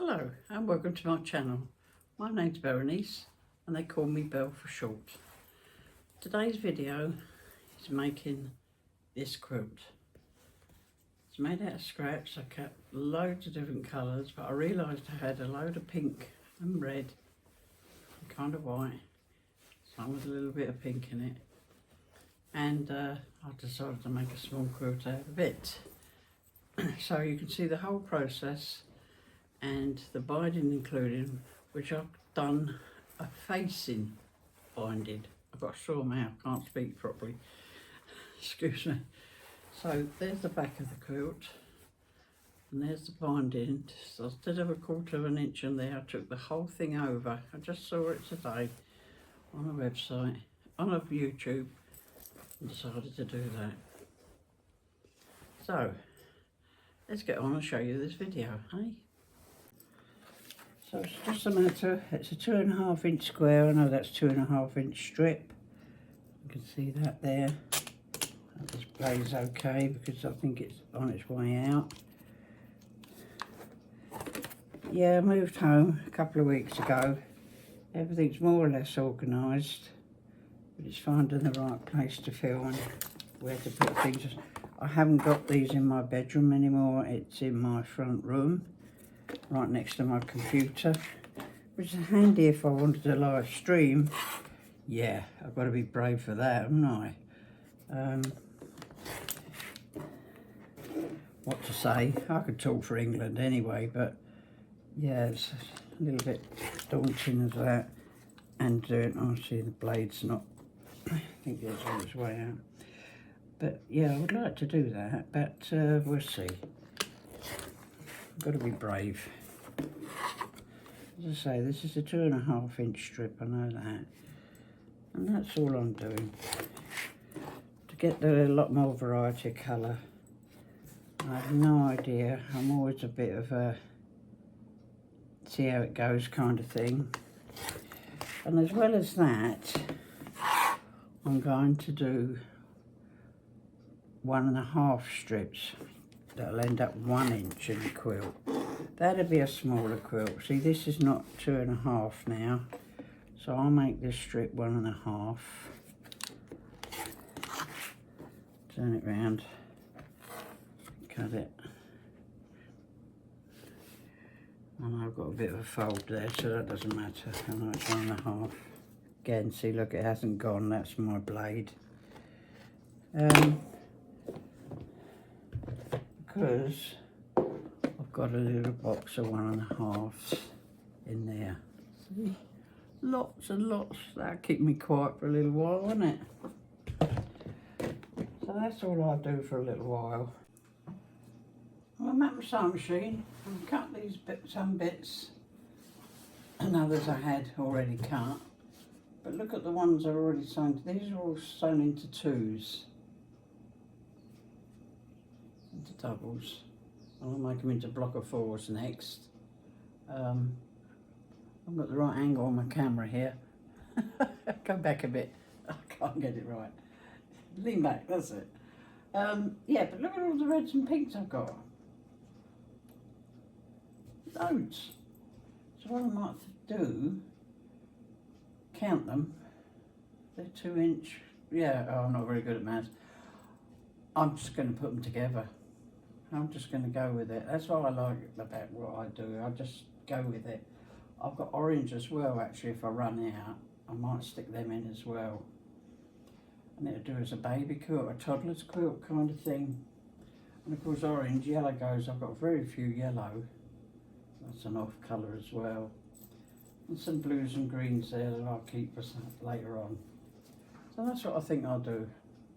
Hello and welcome to my channel. My name's Berenice and they call me Belle for short. Today's video is making this quilt. It's made out of scraps. I cut loads of different colours, but I realised I had a load of pink and red and kind of white, some with a little bit of pink in it, and I decided to make a small quilt out of it. So you can see the whole process and the binding including, which I've done a facing binding. I've got a sore mouth, can't speak properly, excuse me. So there's the back of the quilt and there's the binding. So instead of 1/4 of an inch in there, I took the whole thing over. I just saw it today on a website, on a YouTube, and decided to do that. So let's get on and show you this video, hey? So it's just a matter, it's a 2.5 inch square. I know that's 2.5 inch strip. You can see that there. That display's okay because I think it's on its way out. Yeah, I moved home a couple of weeks ago. Everything's more or less organised, but it's finding the right place to film and where to put things. I haven't got these in my bedroom anymore. It's in my front room, right next to my computer, which is handy if I wanted to live stream. Yeah, I've got to be brave for that, haven't I? What to say? I could talk for England anyway, but yeah, it's a little bit daunting as that. And doing, I see the blade's not, I think it's on its way out. But yeah, I would like to do that, but we'll see. I've got to be brave. As I say, this is a 2.5 inch strip, I know that. And that's all I'm doing. To get a lot more variety of colour. I have no idea. I'm always a bit of a see how it goes kind of thing. And as well as that, I'm going to do 1.5 strips that'll end up 1 inch in the quilt. That'll be a smaller quilt. See, this is not 2.5 now, so I'll make this strip 1.5. Turn it round, cut it. And I've got a bit of a fold there, so that doesn't matter. I know it's 1.5. Again, see, look, it hasn't gone. That's my blade. Because I've got a little box of 1.5s in there. See? Lots and lots. That'll keep me quiet for a little while, won't it? So that's all I'll do for a little while. Well, I'm at my sewing machine and cut these some bits and others I had already cut. But look at the ones I've already sewn. These are all sewn into 2s. Into doubles. I'll make them into block of 4s next. I've got the right angle on my camera here. Go back a bit. I can't get it right. Lean back, that's it. Yeah, but look at all the reds and pinks I've got. Loads. So what I might do, count them. They're 2 inch. Yeah, oh, I'm not very good at maths. I'm just going to put them together. I'm just going to go with it. That's what I like about what I do. I just go with it. I've got orange as well, actually. If I run out, I might stick them in as well. And it'll do as a baby quilt, a toddler's quilt kind of thing. And of course, orange, yellow goes. I've got very few yellow. That's an off colour as well. And some blues and greens there that I'll keep for later on. So that's what I think I'll do.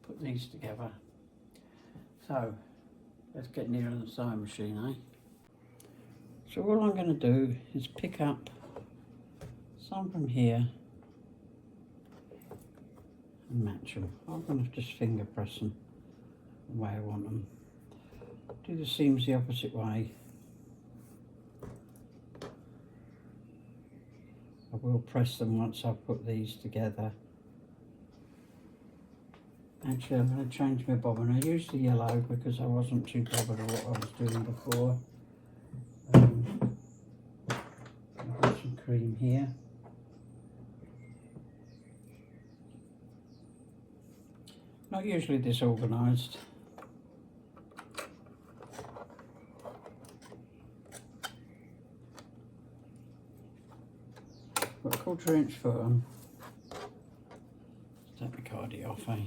Put these together. So let's get nearer the sewing machine, eh? So all I'm going to do is pick up some from here and match them. I'm going to just finger press them the way I want them. Do the seams the opposite way. I will press them once I've put these together. Actually, I'm going to change my bobbin. I used the yellow because I wasn't too bothered with what I was doing before. cream here. Not usually disorganised. Got a 1/4 inch foot on. Take my cardie off, eh?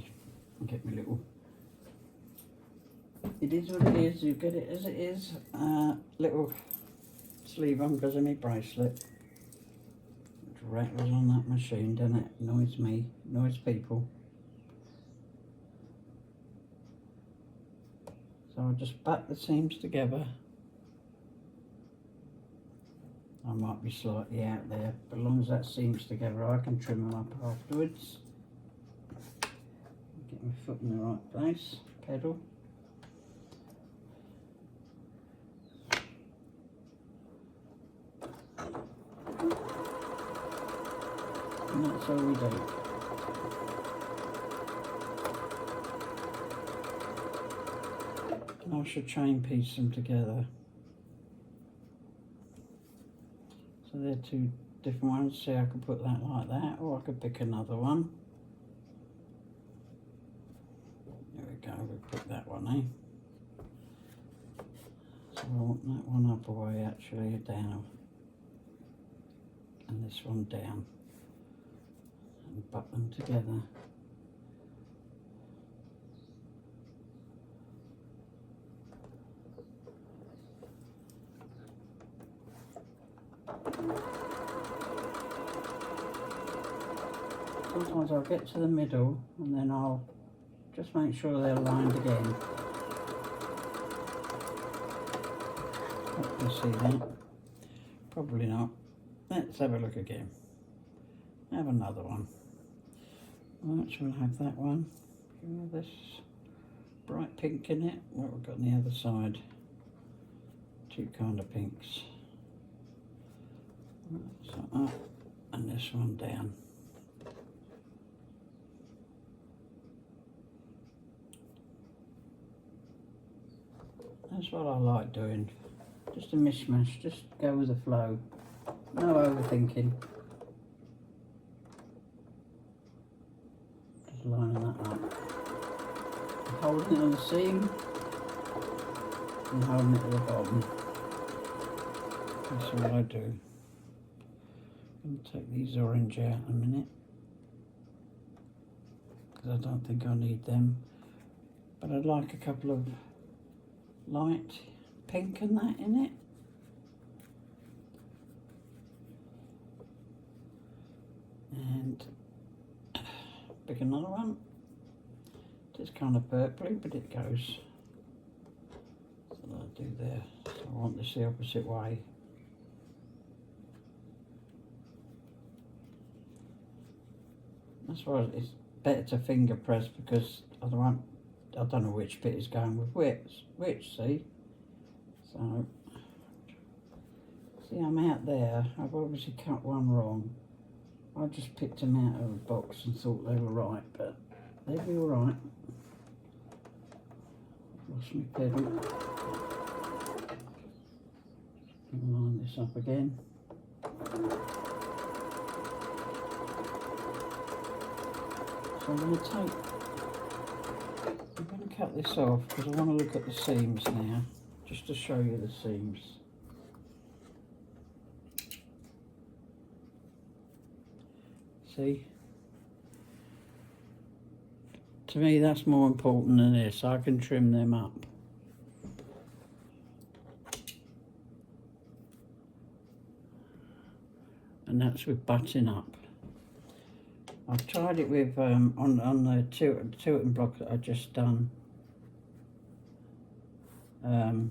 And get my little. It is what it is, you get it as it is. Little sleeve on because of my bracelet. It rattles on that machine, doesn't it? Annoys me, annoys people. So I'll just back the seams together. I might be slightly out there, but as long as that seams together, I can trim them up afterwards. Get my foot in the right place, pedal. And that's all we do. And I should chain piece them together. So they're two different ones. See, I could put that like that, or I could pick another one. There we go, we'll pick that one, eh? So I want that one up away, actually, down. And this one down. And butt them together. Sometimes I'll get to the middle and then I'll just make sure they're lined again. Hope you see that. Probably not. Let's have a look again. Have another one. Right, so we'll have that one. This bright pink in it. What we've got on the other side. Two kind of pinks. So up and this one down. That's what I like doing. Just a mishmash, just go with the flow. No overthinking. Just lining that up. Holding it on the seam and holding it at the bottom. That's what I do. I'm going to take these orange out in a minute because I don't think I need them, but I'd like a couple of light pink and that in it. And pick another one. It's kind of purpley, but it goes. So I'll do there. So I want this the opposite way. That's why it's better to finger press because I don't know which bit is going with which, see? So, see, I'm out there. I've obviously cut one wrong. I just picked them out of a box and thought they were right, but they'll be all right. Lost my pedal. Line this up again. So I'm going to cut this off because I want to look at the seams now, just to show you the seams. See? To me that's more important than this. I can trim them up. And that's with butting up. I've tried it with on the tilting block that I just done. The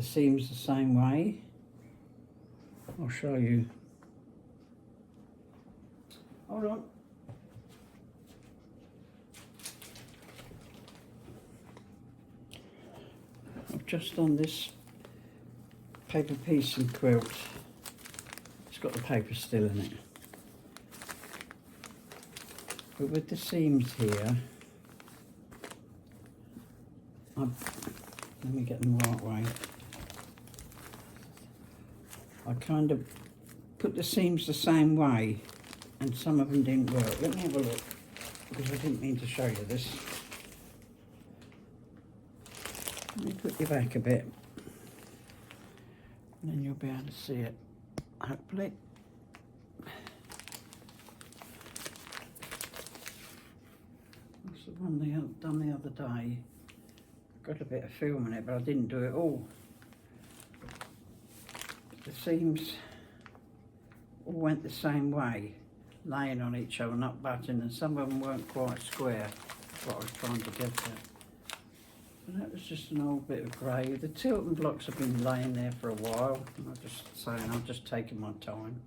seams the same way. I'll show you. Hold on. I've just done this paper piece and quilt. It's got the paper still in it. But with the seams here, let me get them the right way. I kind of put the seams the same way and some of them didn't work. Let me have a look, because I didn't mean to show you this. Let me put you back a bit, and then you'll be able to see it, hopefully. That's the one they had done the other day. Got a bit of film in it, but I didn't do it all. The seams all went the same way, laying on each other, not butting, and some of them weren't quite square. That's what I was trying to get at. And that was just an old bit of grey. The tilting blocks have been laying there for a while, and I'm just saying, I'm just taking my time.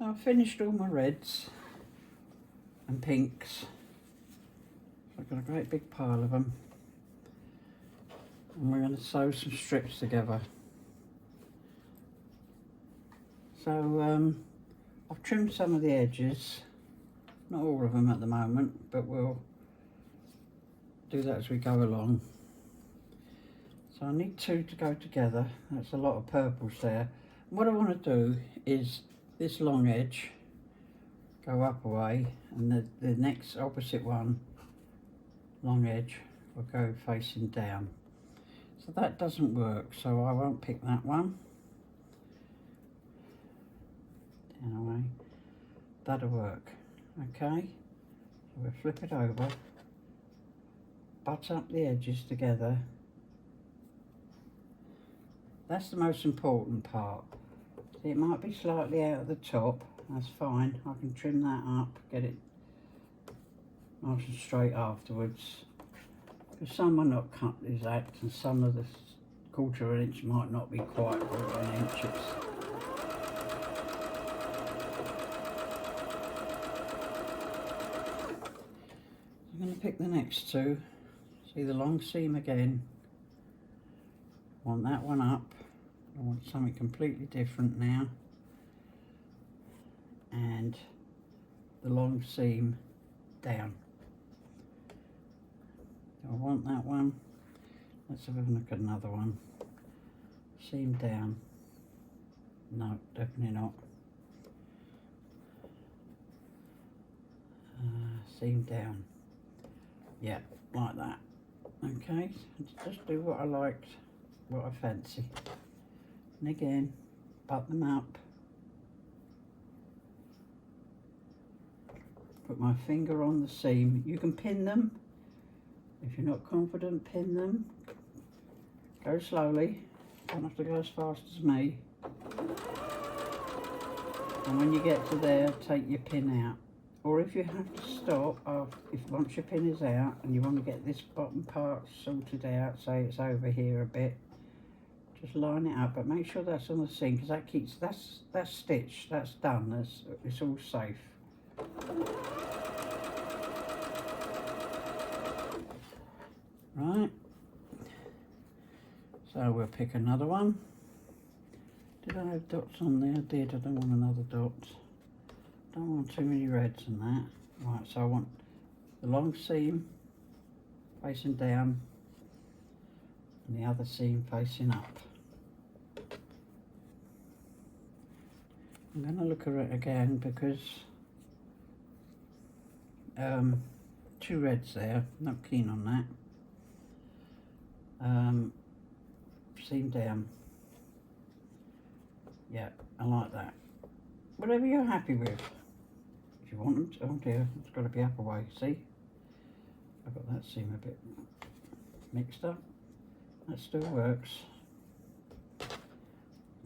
I've finished all my reds and pinks. I've got a great big pile of them, and we're going to sew some strips together. So I've trimmed some of the edges, not all of them at the moment, but we'll do that as we go along. So I need 2 to go together. That's a lot of purples there. And what I want to do is this long edge go up a way, and the next opposite one, long edge, will go facing down. So that doesn't work, so I won't pick that one. Down away. That'll work. Okay, so we'll flip it over, butt up the edges together. That's the most important part. See, it might be slightly out of the top, that's fine. I can trim that up, get it nice and straight afterwards. Because some are not cut exact, and some of the 1/4 inch might not be quite 1/4 inches. I'm going to pick the next 2. See the long seam again. Want that one up. I want something completely different now. And the long seam down. Do I want that one? Let's have a look at another one. Seam down. No, definitely not. Seam down. Yeah, like that. Okay, just do what I liked, what I fancy. And again, butt them up. Put my finger on the seam. You can pin them. If you're not confident, pin them. Go slowly. Don't have to go as fast as me. And when you get to there, take your pin out. Or if you have to stop, once your pin is out and you want to get this bottom part sorted out, say it's over here a bit, just line it up, but make sure that's on the seam, because that keeps, that's stitched, that's done, it's all safe. Right, so we'll pick another one. Did I have dots on there? I did. I don't want another dot. Don't want too many reds in that. Right, so I want the long seam facing down and the other seam facing up. I'm going to look at it again because 2 reds there, not keen on that. Seam down. Yeah, I like that. Whatever you're happy with. If you want them to, oh dear, it's got to be up a way, see? I've got that seam a bit mixed up. That still works.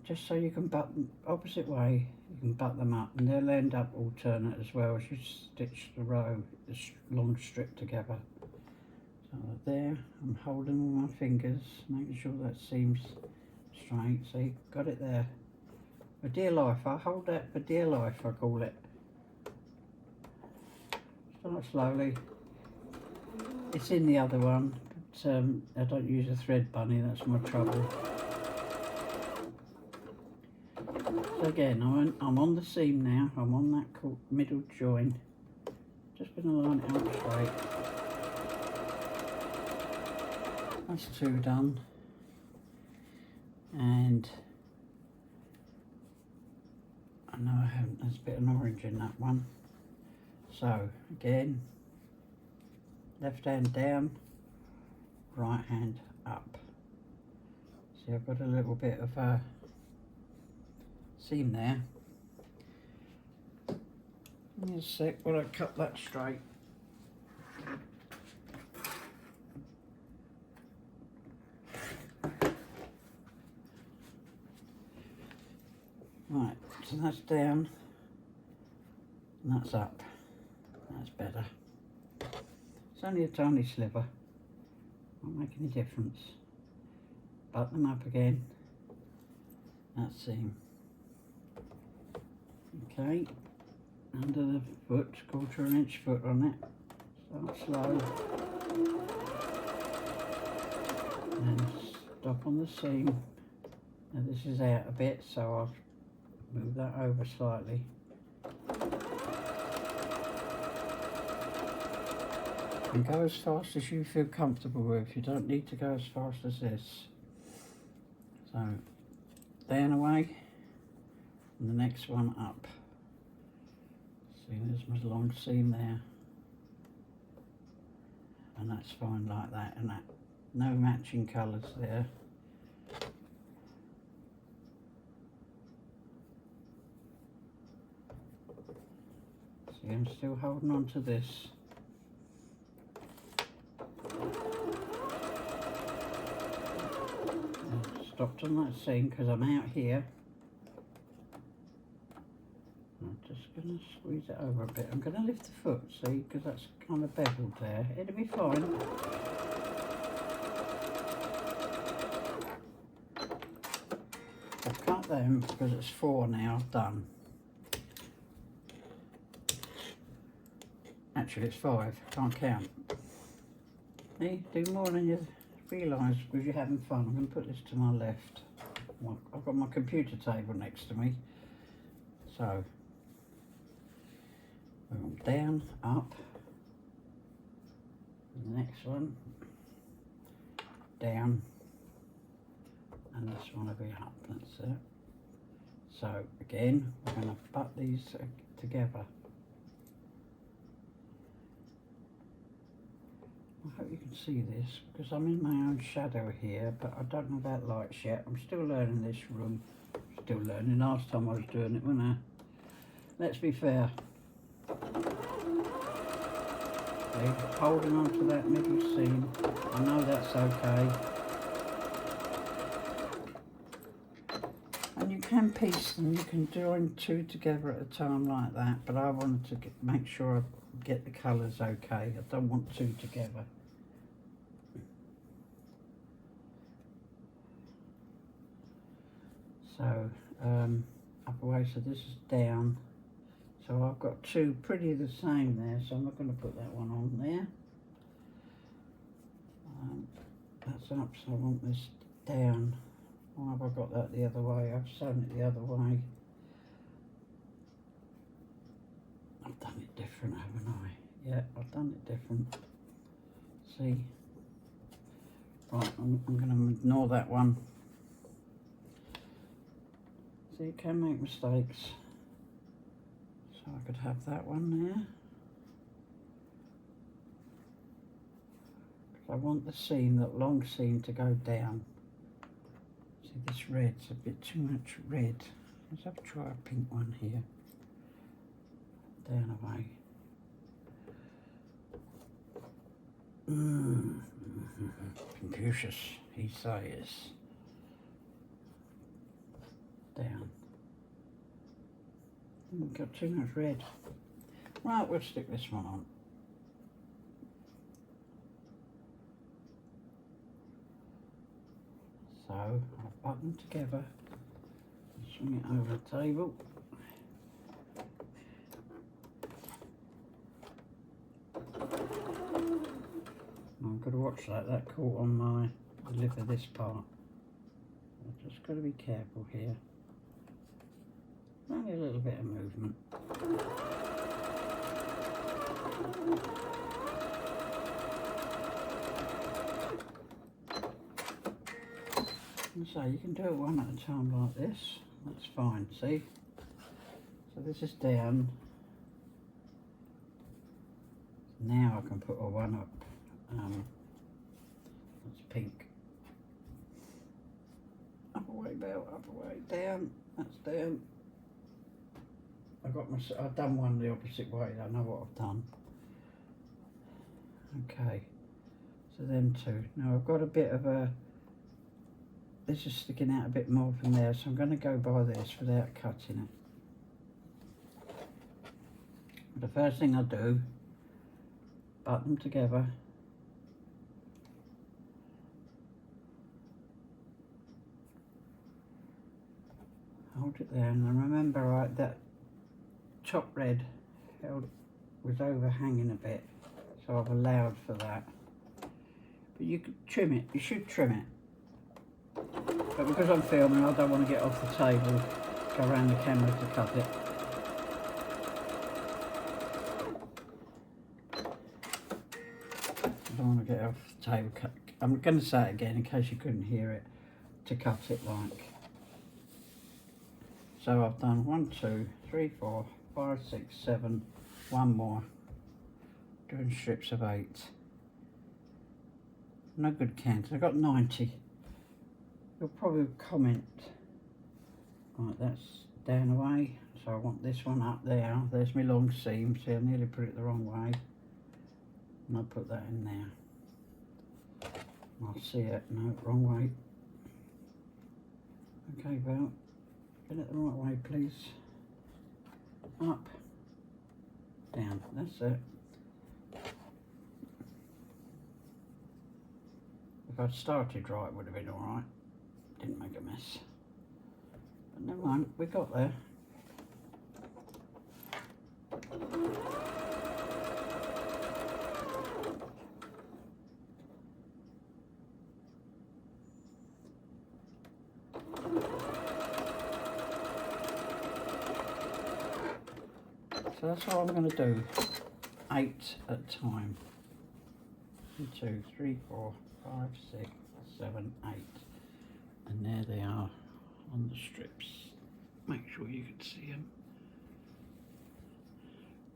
Just so you can butt them opposite way, you can butt them up, and they'll end up alternate as well as you stitch the row, this long strip together. So there, I'm holding with my fingers, making sure that seam's straight. See, got it there. For dear life, I hold that for dear life, I call it. Start slowly. It's in the other one, but I don't use a thread bunny, that's my trouble. So again, I'm on the seam now, I'm on that middle join. Just going to line it out straight. That's 2 done. And I know I haven't, there's a bit of orange in that one. So again, left hand down, right hand up. See, I've got a little bit of a seam there. Give me a sec while I cut that straight. Right, so that's down and that's up. That's better. It's only a tiny sliver, won't make any difference. Butt them up again, that seam. Okay, under the foot, 1/4 inch foot on it. Start slow. And stop on the seam. Now this is out a bit, so I'll move that over slightly. And go as fast as you feel comfortable with. You don't need to go as fast as this. So down away and the next one up. See, there's my long seam there. And that's fine like that, and that no matching colours there. See, I'm still holding on to this. Stopped on that seam because I'm out here. I'm just going to squeeze it over a bit. I'm going to lift the foot, see, because that's kind of beveled there. It'll be fine. I've cut them because it's 4 now done. Actually, it's 5. Can't count. See, do more than you realise because you're having fun. I'm going to put this to my left. I've got my computer table next to me. So, down, up. The next one, down. And this one will be up. That's it. So, again, we're going to butt these together. I hope you can see this because I'm in my own shadow here, but I don't know about lights yet. I'm still learning this room. Still learning. Last time I was doing it, wasn't I? Let's be fair. Okay, holding on to that middle seam. I know that's okay. And you can piece them. You can join 2 together at a time like that. But I wanted to make sure I get the colours okay. I don't want 2 together. So up away, so this is down. So I've got 2 pretty the same there, so I'm not going to put that one on there. That's up, so I want this down. Why have I got that the other way? I've sewn it the other way. I've done it different, haven't I? Yeah, I've done it different. See? Right, I'm going to ignore that one. So you can make mistakes. So I could have that one there. Because I want the seam, that long seam, to go down. See, this red's a bit too much red. Let's have to try a pink one here. Down away. Confucius, he says. Down. We've got too much red. Right, we'll stick this one on. So I've buttoned together, swing it over the table. I've got to watch that caught on the lip of this part. I've just got to be careful here. Only a little bit of movement. And so you can do it one at a time like this. That's fine, see? So this is down. Now I can put a one up. That's pink. Up away, bell, up away, down. That's down. I've done one the opposite way. I know what I've done. Okay, so them 2. Now I've got a bit of a. This is sticking out a bit more from there, so I'm going to go by this without cutting it. The first thing I do, button them together. Hold it there, and remember, right, that top red was overhanging a bit, so I've allowed for that. But you could trim it, you should trim it. But because I'm filming, I don't want to get off the table, go around the camera to cut it. to get off the table. I'm going to say it again in case you couldn't hear it, to cut it like. So I've done 1, 2, 3, 4, 5, 6, 7, one more, doing strips of 8. No good counting. I've got 90. You'll probably comment, right, that's down away, so I want this one up there. There's my long seam, see I nearly put it the wrong way, and I'll put that in there. I'll see it, no, wrong way. Okay, well, get it the right way please. Up, down, that's it. If I'd started right, it would have been alright. Didn't make a mess. But never mind, we got there. So that's all I'm going to do. 8 at a time. 1, 2, 3, 4, 5, 6, 7, 8. And there they are on the strips. Make sure you can see them.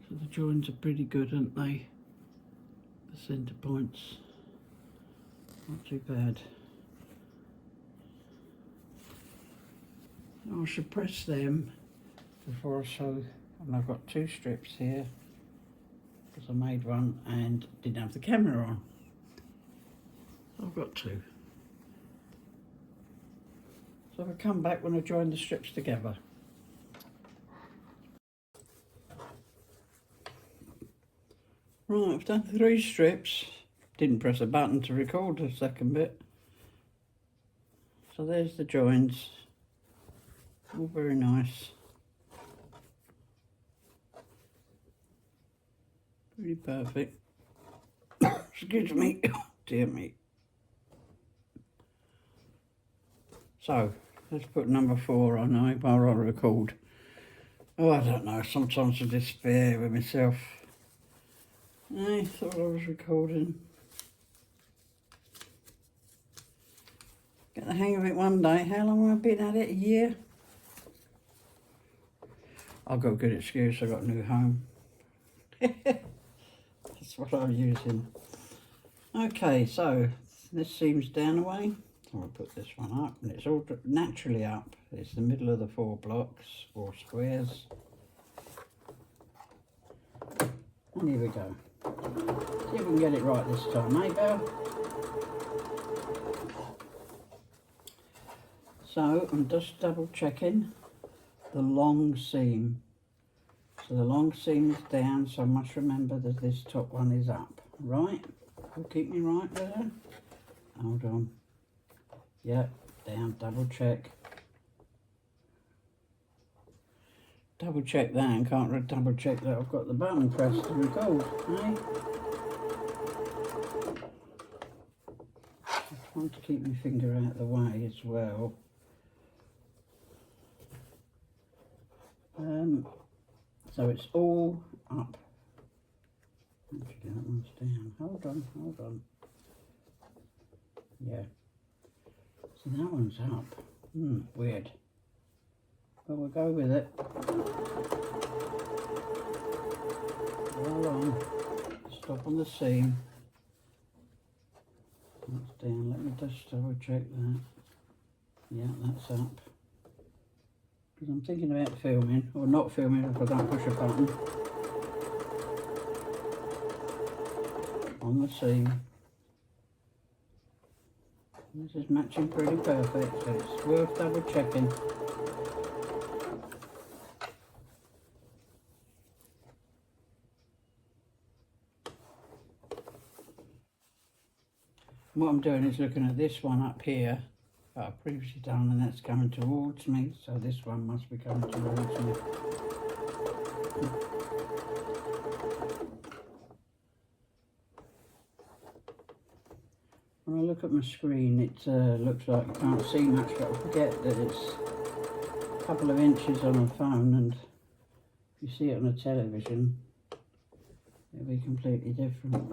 So the joins are pretty good, aren't they? The centre points, not too bad. Now I should press them before I sew. And I've got 2 strips here because I made one and didn't have the camera on. I've got 2. So I'll come back when I join the strips together. Right, I've done 3 strips. Didn't press a button to record the second bit. So there's the joins. All very nice. Pretty perfect. Excuse me. Dear me. So, let's put number 4 on while I record. Oh, I don't know. Sometimes I despair with myself. I thought I was recording. Get the hang of it one day. How long have I been at it? A year? I've got a good excuse. I've got a new home. That's what I'm using. Okay, so this seam's down away. So I'll put this one up, and it's all naturally up. It's the middle of the 4 blocks, 4 squares. And here we go. See if we can get it right this time, eh, Belle? So I'm just double checking the long seam. So the long seam is down, so I must remember that this top one is up. Right? Will keep me right there. Hold on. Yep, down, double check. Double check that and can't double check that I've got the button pressed to record, eh? I'm trying to keep my finger out of the way as well. So it's all up. Actually, that one's down. Hold on. Yeah. So that one's up. Weird. But we'll go with it. Hold on. Stop on the seam. That's down. Let me just double check that. Yeah, that's up. Because I'm thinking about filming, or not filming if I don't push a button. On the seam. This is matching pretty perfect, so it's worth double checking. What I'm doing is looking at this one up here that I've previously done, and that's coming towards me, so this one must be coming towards me. When I look at my screen, it looks like you can't see much, but I forget that it's a couple of inches on a phone, and if you see it on a television, it'll be completely different.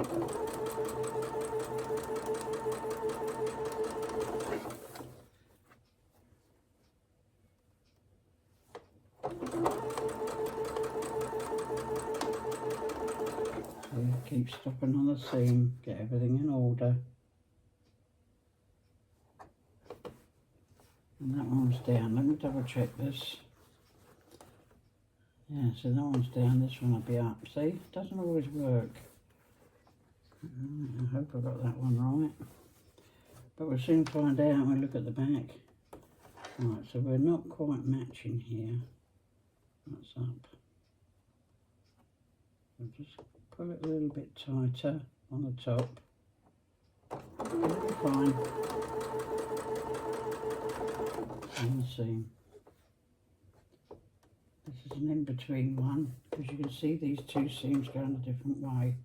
keep stopping on the seam, get everything in order. And that one's down. Let me double check this. Yeah, so that one's down, this one will be up. See, it doesn't always work. I hope I got that one right. But we'll soon find out when we look at the back. Right, so we're not quite matching here. That's up. We'll just pull it a little bit tighter on the top. It'll be fine. And the seam. This is an in-between one, because you can see these two seams going a different way.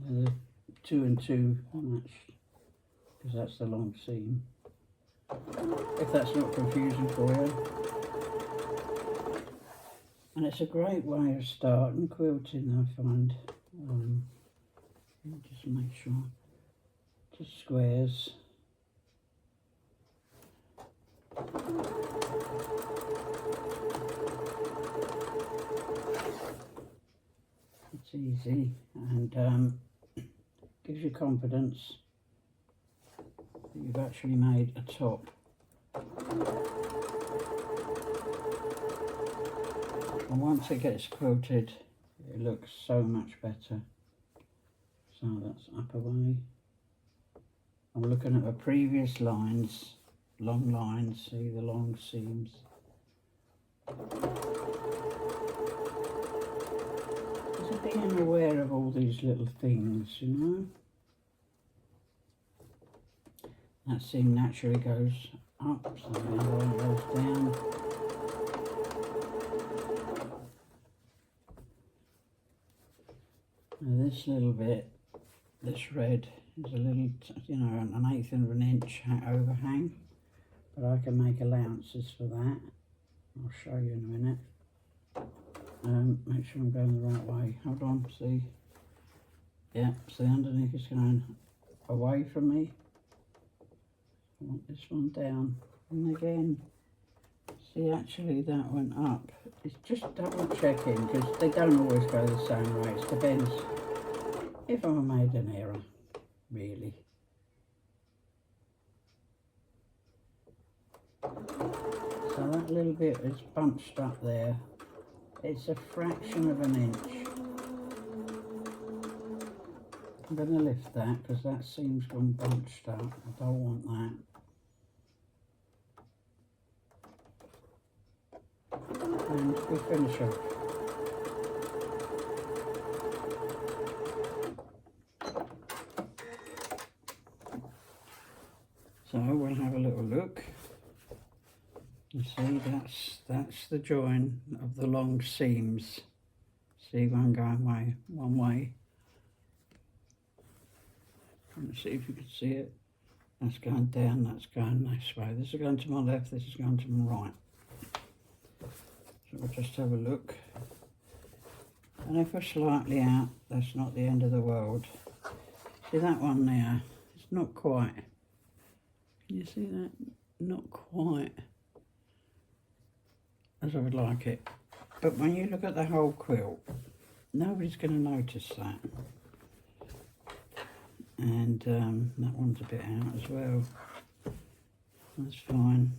The 2 and 2 matched, because that's the long seam. If that's not confusing for you. And it's a great way of starting quilting, I find. Just make sure, just squares. It's easy and gives you confidence that you've actually made a top. And once it gets quilted, it looks so much better. So that's up away. I'm looking at the previous lines, long lines, see the long seams. Just being aware of all these little things, you know. That seam naturally goes up, so the other one goes down. Now this little bit, this red, is a little, you know, an 1/8 of an inch overhang, but I can make allowances for that. I'll show you in a minute. Make sure I'm going the right way. Hold on, see? Yeah, see underneath is going away from me. I want this one down. And again, see, actually that went up. It's just double checking, because they don't always go the same way. It depends if I made an error, really. So that little bit is bunched up there. It's a fraction of an inch. I'm going to lift that because that seam's gone bunched up. I don't want that. And we finish off. So we'll have a little look. You see, that's the join of the long seams. See, one going one way. Let's see if you can see it. That's going down, that's going this way. This is going to my left, this is going to my right. So we'll just have a look. And if we're slightly out, that's not the end of the world. See that one there? It's not quite. Can you see that? Not quite as I would like it. But when you look at the whole quilt, nobody's going to notice that. And that one's a bit out as well. That's fine.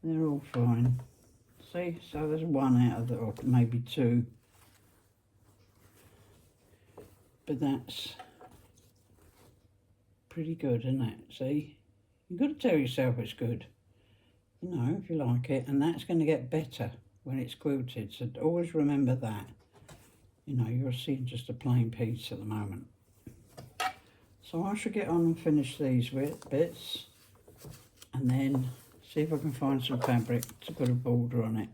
They're all fine. See, so there's one out of the, or maybe two. But that's pretty good, isn't it? See? You've got to tell yourself it's good. You know, if you like it. And that's going to get better when it's quilted. So always remember that. You know, you're seeing just a plain piece at the moment. So I shall get on and finish these bits. And then see if I can find some fabric to put a border on it.